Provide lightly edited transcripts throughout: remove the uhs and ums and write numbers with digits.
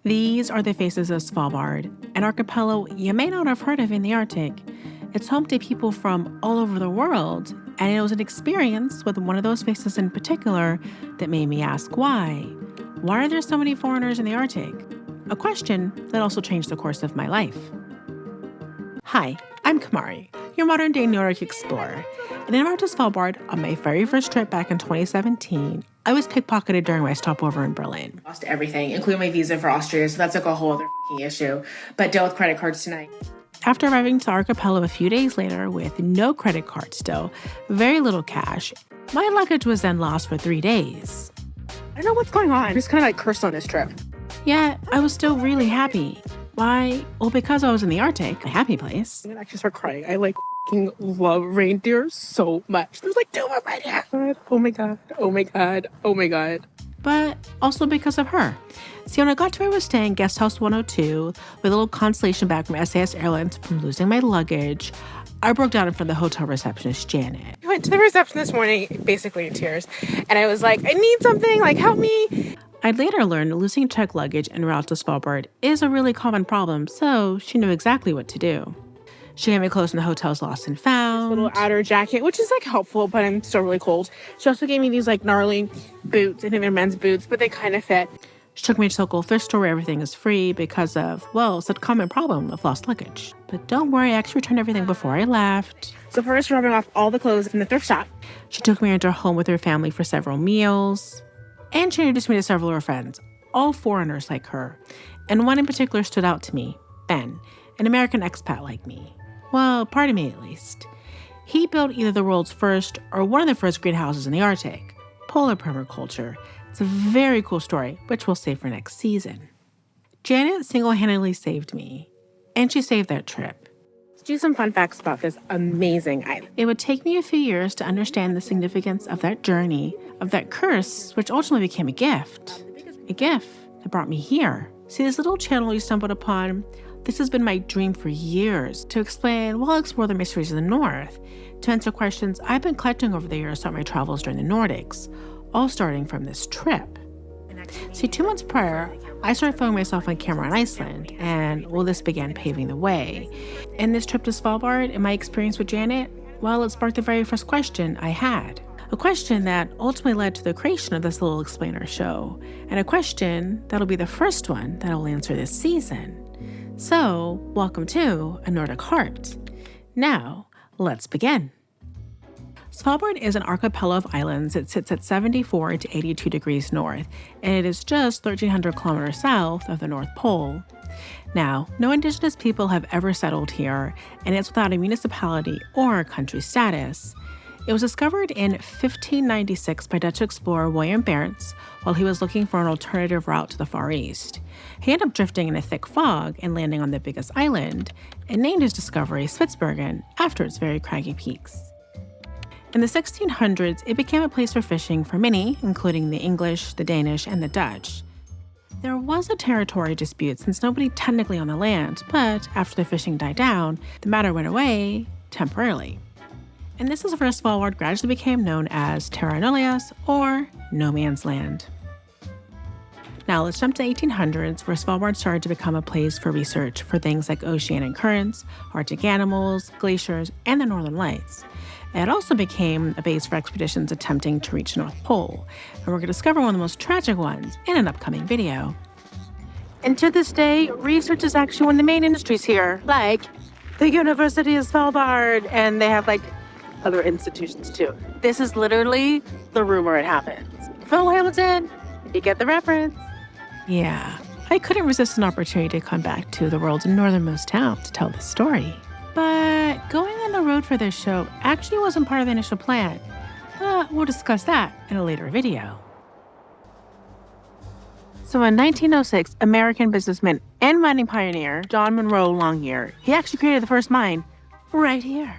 These are the faces of Svalbard, an archipelago you may not have heard of in the Arctic. It's home to people from all over the world, and it was an experience with one of those faces in particular that made me ask why. Why are there so many foreigners in the Arctic? A question that also changed the course of my life. Hi, I'm Kamari, your modern-day Nordic explorer, and en route to Svalbard on my very first trip back in 2017, I was pickpocketed during my stopover in Berlin. Lost everything, including my visa for Austria, so that's like a whole other issue, but dealt with credit cards tonight. After arriving to Archipelago a few days later with no credit card still, very little cash, my luggage was then lost for 3 days. I don't know what's going on. I'm just kind of cursed on this trip. Yet, I was still really happy. Why? Well, because I was in the Arctic, a happy place. I'm gonna actually start crying. I love reindeer so much. There's 2 of them right here. Oh my god. Oh my god. Oh my god. But also because of her. See, when I got to where I was staying, Guest House 102, with a little consolation bag from SAS Airlines from losing my luggage, I broke down in front of the hotel receptionist, Janet. I went to the reception this morning, basically in tears, and I was like, I need something, help me. I'd later learned losing checked luggage en route to Svalbard is a really common problem, so she knew exactly what to do. She gave me clothes in the hotel's lost and found. This little outer jacket, which is helpful, but I'm still really cold. She also gave me these gnarly boots. I think they're men's boots, but they kind of fit. She took me to a local thrift store where everything is free because of, well, such a common problem of lost luggage. But don't worry, I actually returned everything before I left. So first, dropping off all the clothes in the thrift shop. She took me into her home with her family for several meals. And she introduced me to several of her friends, all foreigners like her. And one in particular stood out to me, Ben, an American expat like me. Well, part of me at least. He built either the world's first or one of the first greenhouses in the Arctic, polar permaculture. It's a very cool story, which we'll save for next season. Janet single-handedly saved me, and she saved that trip. Let's do some fun facts about this amazing island. It would take me a few years to understand the significance of that journey, of that curse, which ultimately became a gift. A gift that brought me here. See, this little channel you stumbled upon, this has been my dream for years, to explain, explore the mysteries of the North, to answer questions I've been collecting over the years throughout my travels during the Nordics, all starting from this trip. See, 2 months prior, I started filming myself on camera in Iceland, and, this began paving the way. And this trip to Svalbard and my experience with Janet, it sparked the very first question I had. A question that ultimately led to the creation of this little explainer show, and a question that'll be the first one that I'll answer this season. So, welcome to A Nordic Heart. Now, let's begin. Svalbard is an archipelago of islands that sits at 74 to 82 degrees north, and it is just 1,300 kilometers south of the North Pole. Now, no indigenous people have ever settled here, and it's without a municipality or country status. It was discovered in 1596 by Dutch explorer William Barents while he was looking for an alternative route to the Far East. He ended up drifting in a thick fog and landing on the biggest island, and named his discovery Spitsbergen after its very craggy peaks. In the 1600s, it became a place for fishing for many, including the English, the Danish, and the Dutch. There was a territory dispute since nobody technically owned the land, but after the fishing died down, the matter went away temporarily. And this is where Svalbard gradually became known as Terra Nullius, or No Man's Land. Now let's jump to 1800s, where Svalbard started to become a place for research for things like oceanic currents, Arctic animals, glaciers, and the Northern Lights. It also became a base for expeditions attempting to reach the North Pole, and we're going to discover one of the most tragic ones in an upcoming video. And to this day, research is actually one of the main industries here, like the University of Svalbard, and they have other institutions too. This is literally the room where it happens. Phil Hamilton, you get the reference. Yeah, I couldn't resist an opportunity to come back to the world's northernmost town to tell this story. But going on the road for this show actually wasn't part of the initial plan. We'll discuss that in a later video. So in 1906, American businessman and mining pioneer John Monroe Longyear, he actually created the first mine right here.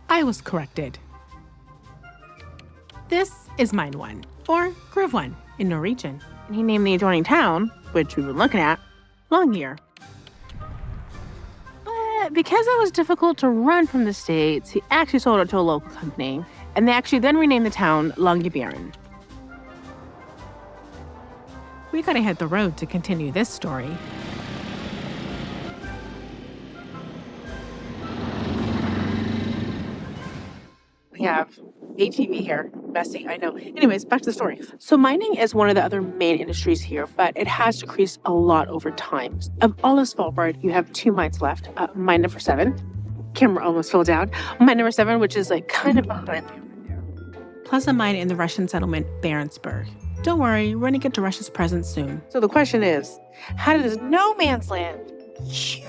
I was corrected. This is Mine 1, or Groove 1 in Norwegian. And he named the adjoining town, which we've been looking at, Longyear. But because it was difficult to run from the States, he actually sold it to a local company, and they actually then renamed the town Longyearbyen. We gotta hit the road to continue this story. We have ATV here. Messy, I know. Anyways, back to the story. So mining is one of the other main industries here, but it has decreased a lot over time. Of all of Svalbard, you have 2 mines left. Mine number 7. Camera almost fell down. Mine number 7, which is like kind of behind me over there. Plus a mine in the Russian settlement Barentsburg. Don't worry, we're gonna get to Russia's presence soon. So the question is, how did this no man's land, huge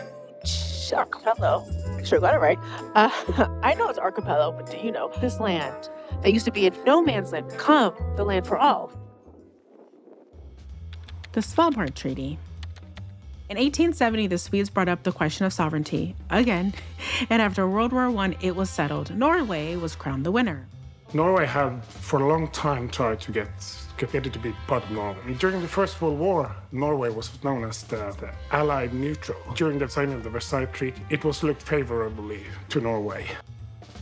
archipelago, I sure got it right. I know it's archipelago, but do you know this land that used to be a no man's land become the land for all? The Svalbard Treaty. In 1870, the Swedes brought up the question of sovereignty again, and after World War I, it was settled. Norway was crowned the winner. Norway had for a long time tried to get it to be part of Norway. During the First World War, Norway was known as the Allied neutral. During the signing of the Versailles Treaty, it was looked favorably to Norway.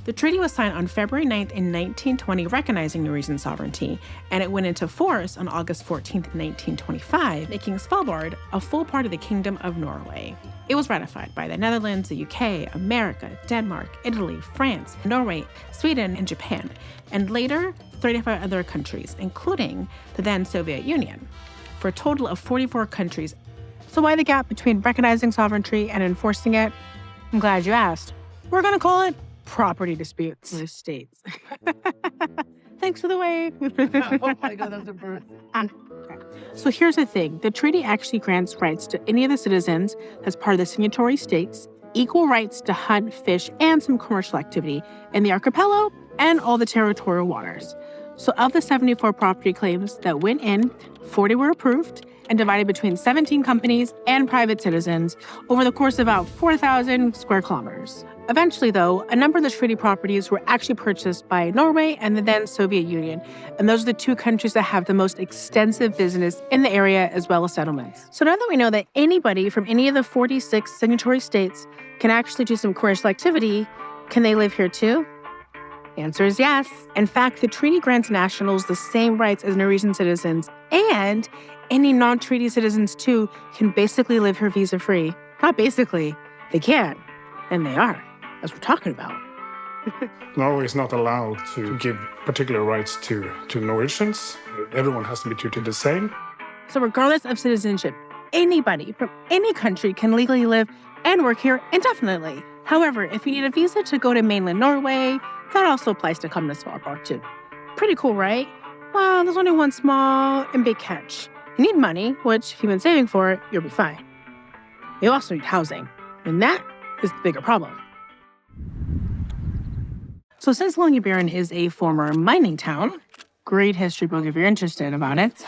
The treaty was signed on February 9th in 1920, recognizing Norwegian sovereignty, and it went into force on August 14th, 1925, making Svalbard a full part of the Kingdom of Norway. It was ratified by the Netherlands, the UK, America, Denmark, Italy, France, Norway, Sweden, and Japan, and later 35 other countries, including the then Soviet Union, for a total of 44 countries. So why the gap between recognizing sovereignty and enforcing it? I'm glad you asked. We're going to call it property disputes in the states. Thanks for the wave. Oh my God, that's a bird. So here's the thing. The treaty actually grants rights to any of the citizens as part of the signatory states, equal rights to hunt, fish, and some commercial activity in the archipelago and all the territorial waters. So of the 74 property claims that went in, 40 were approved and divided between 17 companies and private citizens over the course of about 4,000 square kilometers. Eventually, though, a number of the treaty properties were actually purchased by Norway and the then Soviet Union, and those are the 2 countries that have the most extensive business in the area as well as settlements. So now that we know that anybody from any of the 46 signatory states can actually do some commercial activity, can they live here too? The answer is yes. In fact, the treaty grants nationals the same rights as Norwegian citizens, and any non-treaty citizens too can basically live here visa-free. Not basically, they can, and they are, as we're talking about. Norway is not allowed to give particular rights to Norwegians. Everyone has to be treated the same. So regardless of citizenship, anybody from any country can legally live and work here indefinitely. However, if you need a visa to go to mainland Norway, that also applies to come to Svalbard too. Pretty cool, right? Well, there's only one small and big catch. You need money, which if you've been saving for it, you'll be fine. You also need housing, and that is the bigger problem. So since Longyearbyen is a former mining town, great history book if you're interested about it,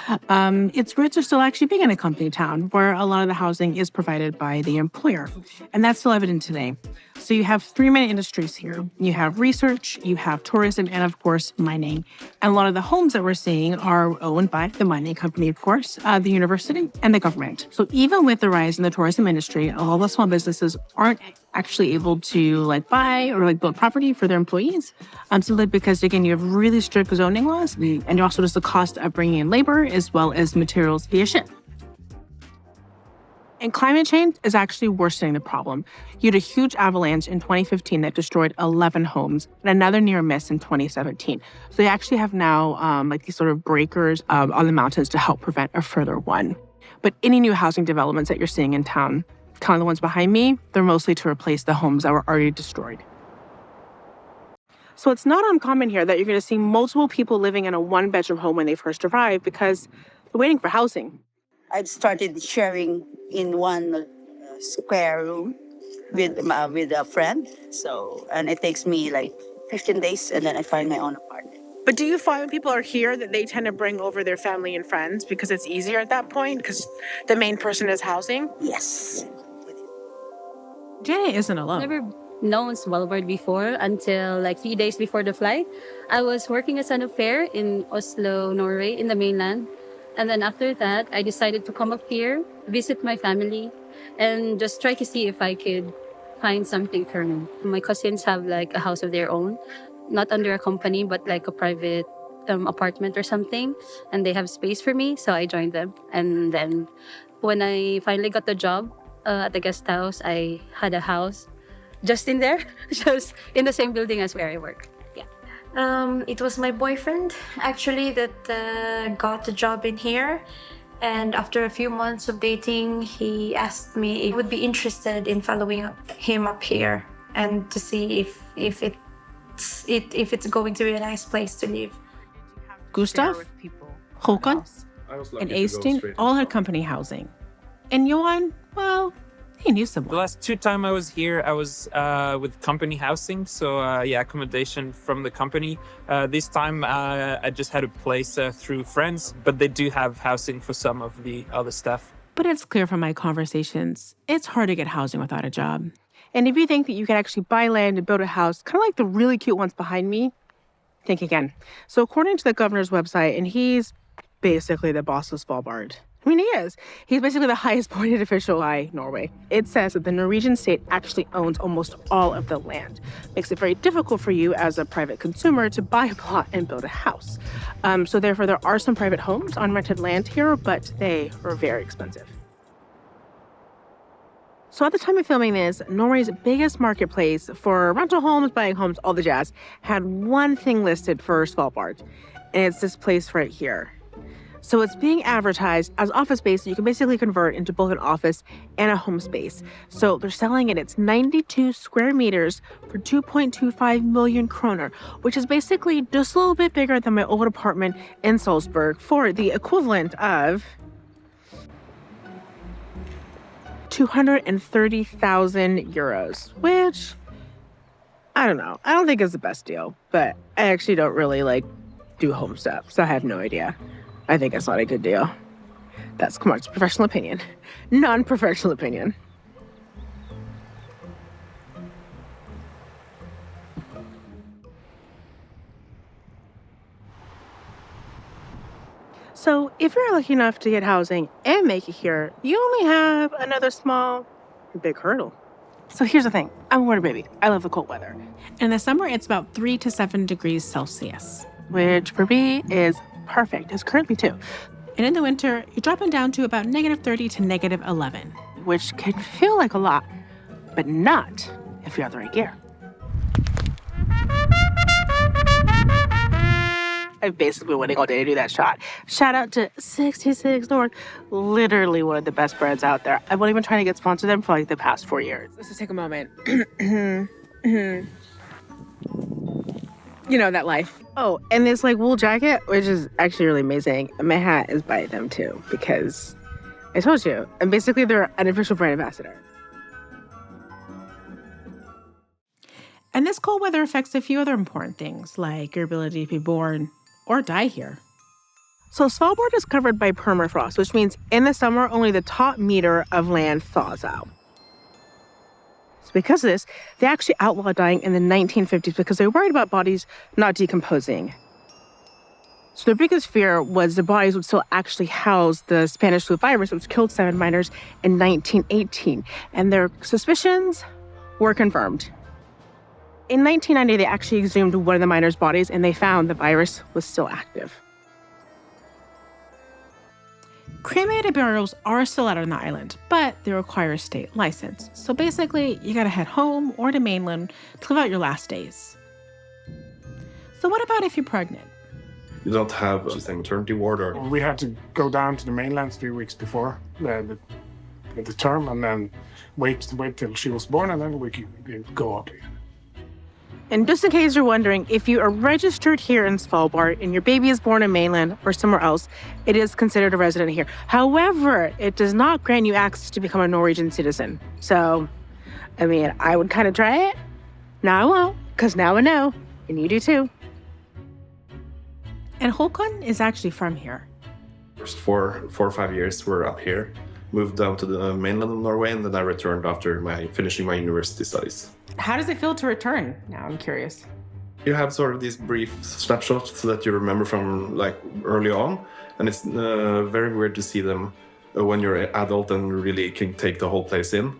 its roots are still actually being in a company town where a lot of the housing is provided by the employer. And that's still evident today. So you have 3 main industries here. You have research, you have tourism, and of course, mining. And a lot of the homes that we're seeing are owned by the mining company, of course, the university, and the government. So even with the rise in the tourism industry, a lot of small businesses aren't actually able to buy or build property for their employees, simply because, again, you have really strict zoning laws, and also just the cost of bringing in labor as well as materials via ship. And climate change is actually worsening the problem. You had a huge avalanche in 2015 that destroyed 11 homes and another near miss in 2017. So they actually have now these sort of breakers on the mountains to help prevent a further one. But any new housing developments that you're seeing in town, kind of the ones behind me, they're mostly to replace the homes that were already destroyed. So it's not uncommon here that you're going to see multiple people living in a 1-bedroom home when they first arrive because they're waiting for housing. I've started sharing in one square room with a friend. And it takes me 15 days, and then I find my own apartment. But do you find when people are here that they tend to bring over their family and friends because it's easier at that point because the main person is housing? Yes. Jenny isn't alone. Never known Svalbard before until 3 days before the flight. I was working as an au pair in Oslo, Norway, in the mainland. And then after that, I decided to come up here, visit my family, and just try to see if I could find something permanent. My cousins have a house of their own, not under a company, but a private apartment or something, and they have space for me, so I joined them. And then when I finally got the job at the guest house, I had a house just in there, just in the same building as where I work. Yeah. It was my boyfriend actually that got the job in here. And after a few months of dating, he asked me if I would be interested in following him up here and to see if it's going to be a nice place to live. Gustav, Håkon, and Eystein all had company housing. And Johan, well, he knew The someone. last 2 times I was here, I was with company housing, so accommodation from the company. This time I just had a place through friends, but they do have housing for some of the other staff. But it's clear from my conversations, it's hard to get housing without a job. And if you think that you can actually buy land and build a house, kind of like the really cute ones behind me, think again. So according to the governor's website, and he's basically the boss of Svalbard. I mean, he is. He's basically the highest appointed official by Norway. It says that the Norwegian state actually owns almost all of the land. Makes it very difficult for you as a private consumer to buy a plot and build a house. So therefore, there are some private homes on rented land here, but they are very expensive. So at the time of filming this, Norway's biggest marketplace for rental homes, buying homes, all the jazz, had one thing listed for Svalbard. And it's this place right here. So it's being advertised as office space. So you can basically convert into both an office and a home space. So they're selling it. It's 92 square meters for 2.25 million kroner, which is basically just a little bit bigger than my old apartment in Salzburg for the equivalent of 230,000 euros, which I don't know. I don't think it's the best deal, but I actually don't really do home stuff, so I have no idea. I think it's not a good deal. That's Kamari's professional opinion. Non-professional opinion. So if you're lucky enough to get housing and make it here, you only have another small, big hurdle. So here's the thing. I'm a winter baby. I love the cold weather. In the summer, it's about 3 to 7 degrees Celsius, which for me is perfect. It's currently 2. And in the winter, you're dropping down to about -30 to -11, which can feel like a lot, but not if you have the right gear. I've basically been waiting all day to do that shot. Shout out to 66 North, literally one of the best brands out there. I've only been trying to get sponsored them for the past 4 years. Let's just take a moment. You know, that life. Oh, and this wool jacket, which is actually really amazing. And my hat is by them too, because I told you, I'm basically their unofficial brand ambassador. And this cold weather affects a few other important things, like your ability to be born or die here. So Svalbard is covered by permafrost, which means in the summer, only the top meter of land thaws out. So because of this, they actually outlawed dyeing in the 1950s because they were worried about bodies not decomposing. So their biggest fear was the bodies would still actually house the Spanish flu virus, which killed 7 miners in 1918. And their suspicions were confirmed. In 1990, they actually exhumed one of the miners' bodies and they found the virus was still active. Cremated burials are still allowed on the island, but they require a state license. So basically, you gotta head home or to mainland to live out your last days. So what about if you're pregnant? You don't have just a maternity ward or... We had to go down to the mainland 3 weeks before the term and then wait till she was born and then we could go up again. And just in case you're wondering, if you are registered here in Svalbard and your baby is born in mainland or somewhere else, it is considered a resident here. However, it does not grant you access to become a Norwegian citizen. So, I mean, I would kind of try it. Now I won't, because now I know, and you do too. And Håkon is actually from here. First 4 or 5 years were up here, moved down to the mainland of Norway, and then I returned after finishing my university studies. How does it feel to return? Now I'm curious. You have sort of these brief snapshots that you remember from early on, and it's very weird to see them when you're an adult and really can take the whole place in.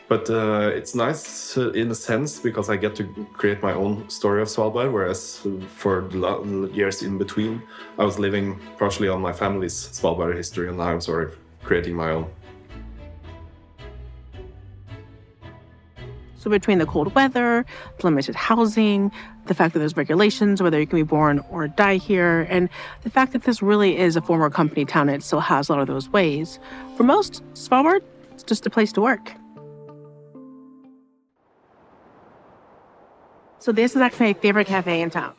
But it's nice in a sense because I get to create my own story of Svalbard, whereas for the years in between, I was living partially on my family's Svalbard history, and now I'm sort of creating my own. So between the cold weather, the limited housing, the fact that there's regulations, whether you can be born or die here, and the fact that this really is a former company town and it still has a lot of those ways, for most, Svalbard is just a place to work. So this is actually my favorite cafe in town.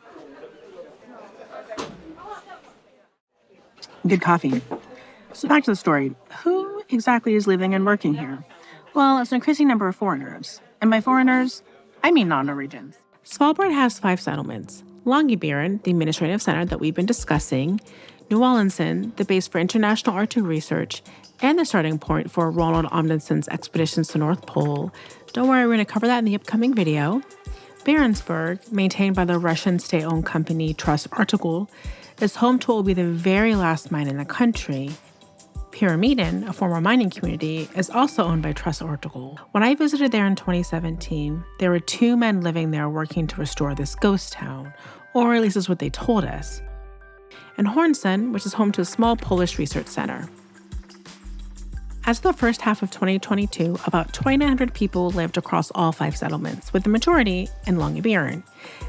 Good coffee. So back to the story. Who exactly is living and working here? Well, it's an increasing number of foreigners. And by foreigners, I mean non-Norwegians. Svalbard has 5 settlements. Longyearbyen, the administrative center that we've been discussing, New-Ålesund, the base for international Arctic research, and the starting point for Ronald Amundsen's expeditions to North Pole. Don't worry, we're going to cover that in the upcoming video. Barentsburg, maintained by the Russian state-owned company Trust Article, is home to what will be the very last mine in the country. Pyramiden, a former mining community, is also owned by Trust Article. When I visited there in 2017, there were 2 men living there working to restore this ghost town, or at least is what they told us. And Hornsund, which is home to a small Polish research center. As of the first half of 2022, about 2,900 people lived across all 5 settlements, with the majority in Longyearbyen.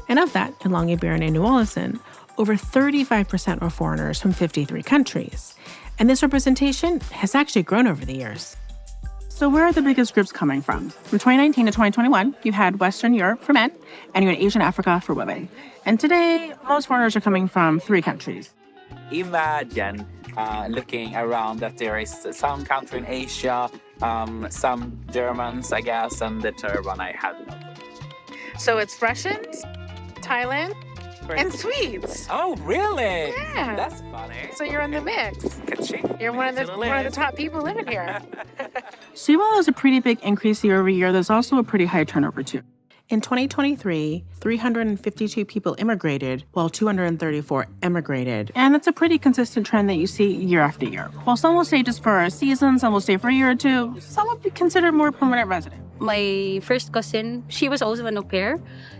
And of that, in Longyearbyen and New-Ålesund, over 35% were foreigners from 53 countries. And this representation has actually grown over the years. So where are the biggest groups coming from? From 2019 to 2021, you had Western Europe for men, and you had Asian Africa for women. And today, most foreigners are coming from 3 countries. Imagine looking around that there is some country in Asia, some Germans, I guess, and the third one I have no clue. So it's Russians, Thailand, and Swedes. Oh, really? Yeah. That's funny. So you're in the mix. Ka-ching. You're one of the top people living here. So while there's a pretty big increase year over year, there's also a pretty high turnover too. In 2023, 352 people immigrated, while 234 emigrated. And that's a pretty consistent trend that you see year after year. While some will stay just for a season, some will stay for a year or 2, some will be considered more permanent resident. My first cousin, she was also an au pair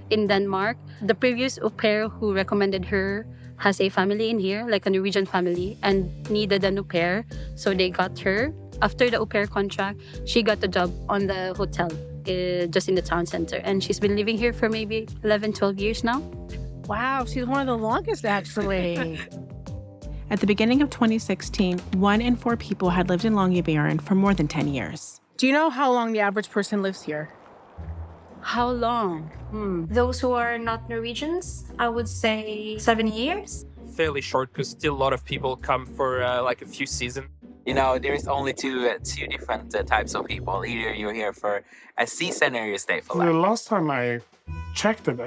in Denmark. The previous au pair who recommended her has a family in here, like a Norwegian family, and needed an au pair, so they got her. After the au pair contract, she got a job on the hotel, just in the town center. And she's been living here for maybe 11, 12 years now. Wow, she's one of the longest, actually. At the beginning of 2016, 1 in 4 people had lived in Longyearbyen for more than 10 years. Do you know how long the average person lives here? How long? Those who are not Norwegians, I would say 7 years. Fairly short because still a lot of people come for like a few seasons. You know, there is only two different types of people. Either you're here for a season or you stay for The life. last time I checked it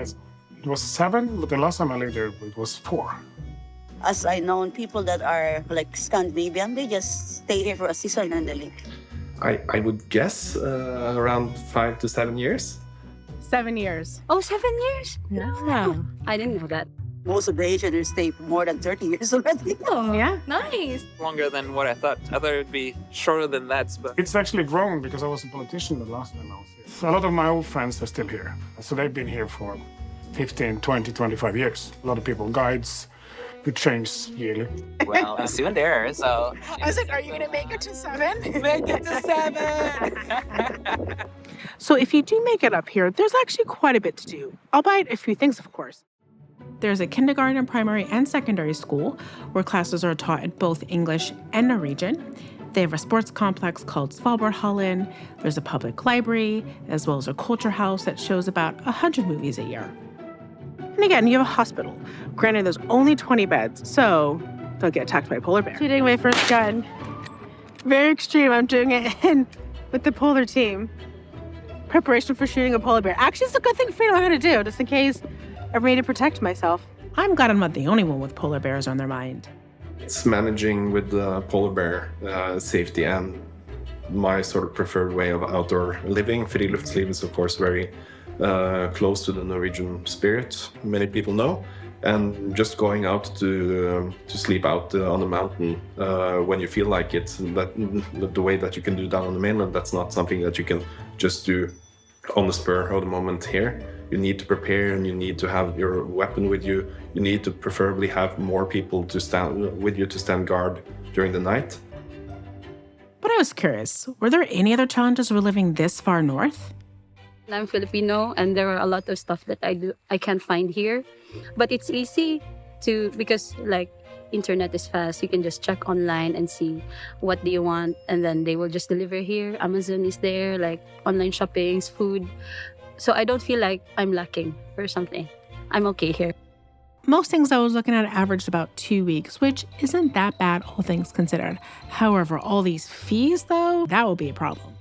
was 7, but the last time I lived there, it was 4. As I know, people that are like Scandinavian, they just stay here for a season and they leave. I would guess around 5 to 7 years. 7 years. Oh, 7 years? Yeah. I didn't know that. Most of the Asians stay more than 30 years already. Oh, Yeah. nice. Longer than what I thought. I thought it would be shorter than that, but It's actually grown because I was a politician the last time I was here. So a lot of my old friends are still here. So they've been here for 15, 20, 25 years. A lot of people, guides, who change yearly. Well, I'm soon there, so I was like, are you going to make it to 7? make it to 7. So if you do make it up here, there's actually quite a bit to do, albeit a few things, of course. There's a kindergarten, primary, and secondary school where classes are taught in both English and Norwegian. They have a sports complex called Svalbardhallen. There's a public library, as well as a culture house that shows about 100 movies a year. And again, you have a hospital. Granted, there's only 20 beds, so don't get attacked by a polar bear. Shooting my first gun. Very extreme. I'm doing it with the polar team. Preparation for shooting a polar bear. Actually, it's a good thing for me to know how to do, just in case I ever need to protect myself. I'm glad I'm not the only one with polar bears on their mind. It's managing with the polar bear safety and my sort of preferred way of outdoor living. Friluftsliv is of course very close to the Norwegian spirit, many people know. And just going out to sleep out on the mountain when you feel like it, the way that you can do down on the mainland, that's not something that you can just do on the spur of the moment here. You need to prepare, and you need to have your weapon with you. You need to preferably have more people to stand with you to stand guard during the night. But I was curious, were there any other challenges with living this far north? I'm Filipino, and there are a lot of stuff that I can't find here. But it's easy because like internet is fast. You can just check online and see what do you want, and then they will just deliver here. Amazon is there, like online shoppings, food. So I don't feel like I'm lacking or something. I'm okay here. Most things I was looking at averaged about 2 weeks, which isn't that bad, all things considered. However, all these fees, though, that will be a problem.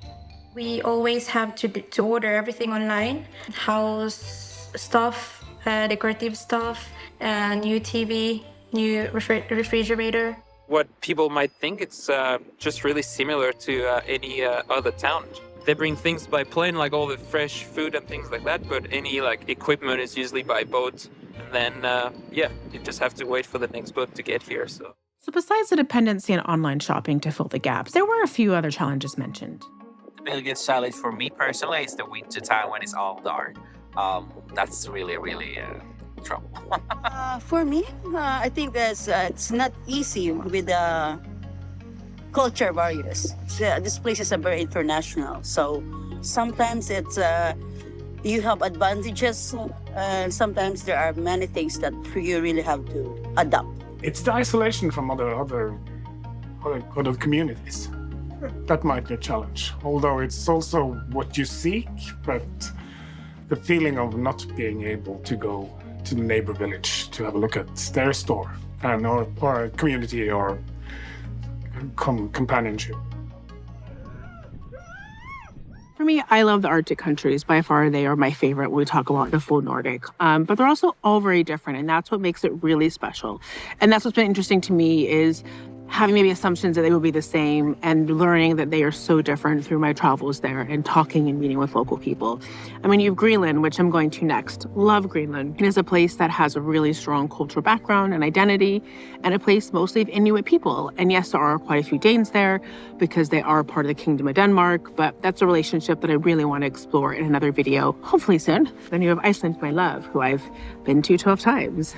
We always have to order everything online. House stuff, decorative stuff, new TV, new refrigerator. What people might think, it's just really similar to any other town. They bring things by plane, like all the fresh food and things like that, but any like equipment is usually by boat. And then, you just have to wait for the next boat to get here. So besides the dependency on online shopping to fill the gaps, there were a few other challenges mentioned. The biggest challenge for me personally is the winter time when it's all dark. That's really, really trouble. For me, I think it's not easy with the culture barriers. These places are very international, so sometimes it's you have advantages, and sometimes there are many things that you really have to adapt. It's the isolation from other communities. That might be a challenge, although it's also what you seek, but the feeling of not being able to go to the neighbor village to have a look at their store and or a community or companionship. For me, I love the Arctic countries. By far, they are my favorite when we talk about the full Nordic. But they're also all very different, and that's what makes it really special. And that's what's been interesting to me is having maybe assumptions that they will be the same and learning that they are so different through my travels there and talking and meeting with local people. I mean, you have Greenland, which I'm going to next. Love Greenland. It is a place that has a really strong cultural background and identity, and a place mostly of Inuit people. And yes, there are quite a few Danes there because they are part of the Kingdom of Denmark, but that's a relationship that I really want to explore in another video, hopefully soon. Then you have Iceland, my love, who I've been to 12 times.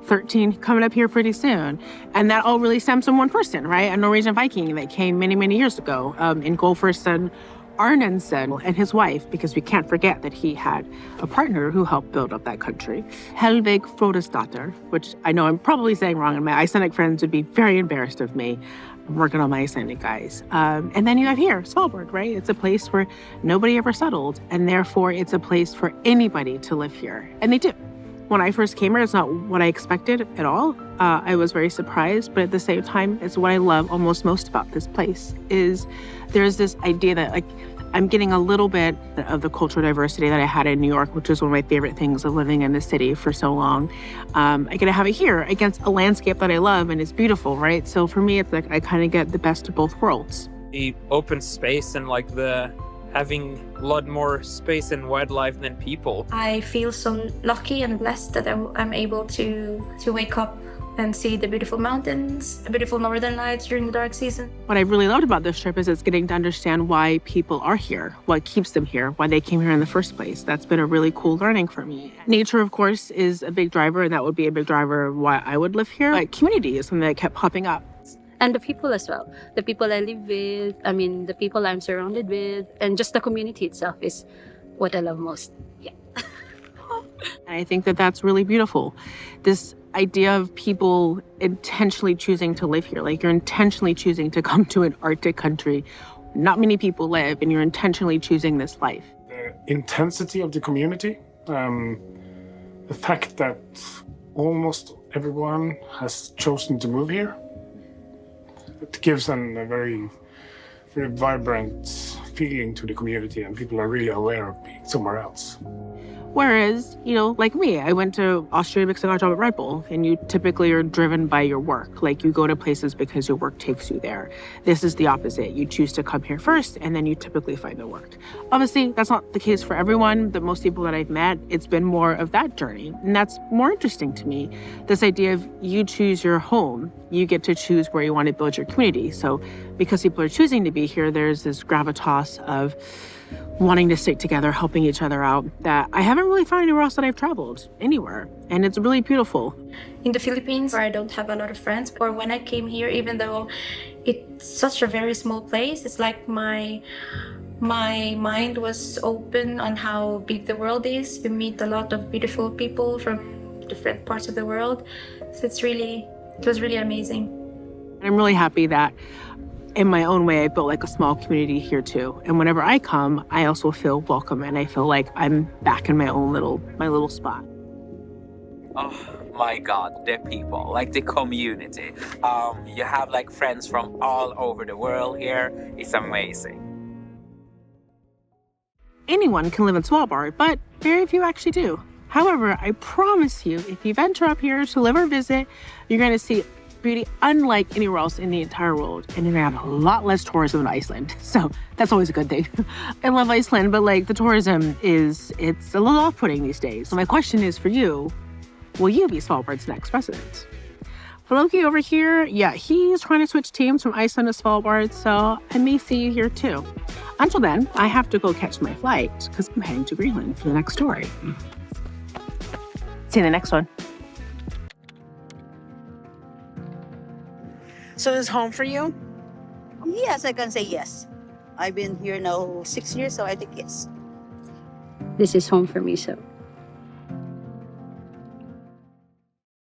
13 coming up here pretty soon. And that all really stems from one person, right? A Norwegian Viking that came many, many years ago, Ingolfurson Arnensen and his wife, because we can't forget that he had a partner who helped build up that country. Helvig Frodesdatter, which I know I'm probably saying wrong, and my Icelandic friends would be very embarrassed of me. I'm working on my Icelandic guys. And then you have here, Svalbard, right? It's a place where nobody ever settled, and therefore it's a place for anybody to live here. And they do. When I first came here, it's not what I expected at all. I was very surprised, but at the same time, it's what I love almost most about this place is there's this idea that like I'm getting a little bit of the cultural diversity that I had in New York, which was one of my favorite things of living in the city for so long. I get to have it here against a landscape that I love and is beautiful, right? So for me, it's like I kind of get the best of both worlds. The open space and like the having a lot more space and wildlife than people. I feel so lucky and blessed that I'm able to wake up and see the beautiful mountains, the beautiful northern lights during the dark season. What I really loved about this trip is it's getting to understand why people are here, what keeps them here, why they came here in the first place. That's been a really cool learning for me. Nature, of course, is a big driver, and that would be a big driver of why I would live here. But community is something that kept popping up. And the people as well. The people I live with, the people I'm surrounded with, and just the community itself is what I love most. Yeah. And I think that that's really beautiful. This idea of people intentionally choosing to live here, like you're intentionally choosing to come to an Arctic country. Not many people live, and you're intentionally choosing this life. The intensity of the community, the fact that almost everyone has chosen to move here, it gives a very, very vibrant feeling to the community, and people are really aware of being somewhere else. Whereas, like me, I went to Austria because I got a job at Red Bull, and you typically are driven by your work. Like, you go to places because your work takes you there. This is the opposite. You choose to come here first, and then you typically find the work. Obviously, that's not the case for everyone. But most people that I've met, it's been more of that journey. And that's more interesting to me. This idea of you choose your home. You get to choose where you want to build your community. So because people are choosing to be here, there's this gravitas of wanting to stick together, helping each other out that I haven't really found anywhere else that I've traveled, anywhere. And it's really beautiful. In the Philippines, where I don't have a lot of friends, or when I came here, even though it's such a very small place, it's like my mind was open on how big the world is. You meet a lot of beautiful people from different parts of the world. So it was really amazing. I'm really happy that in my own way, I built like a small community here too. And whenever I come, I also feel welcome, and I feel like I'm back in my little spot. Oh my God, the people, like the community. You have like friends from all over the world here. It's amazing. Anyone can live in Svalbard, but very few actually do. However, I promise you, if you venture up here to live or visit, you're going to see beauty unlike anywhere else in the entire world. And you're going to have a lot less tourism in Iceland. So that's always a good thing. I love Iceland, but like the tourism it's a little off-putting these days. So my question is for you, will you be Svalbard's next president? Loki over here, yeah, he's trying to switch teams from Iceland to Svalbard, so I may see you here too. Until then, I have to go catch my flight because I'm heading to Greenland for the next story. See you in the next one. So this is home for you? Yes, I can say yes. I've been here now 6 years, so I think yes. This is home for me, so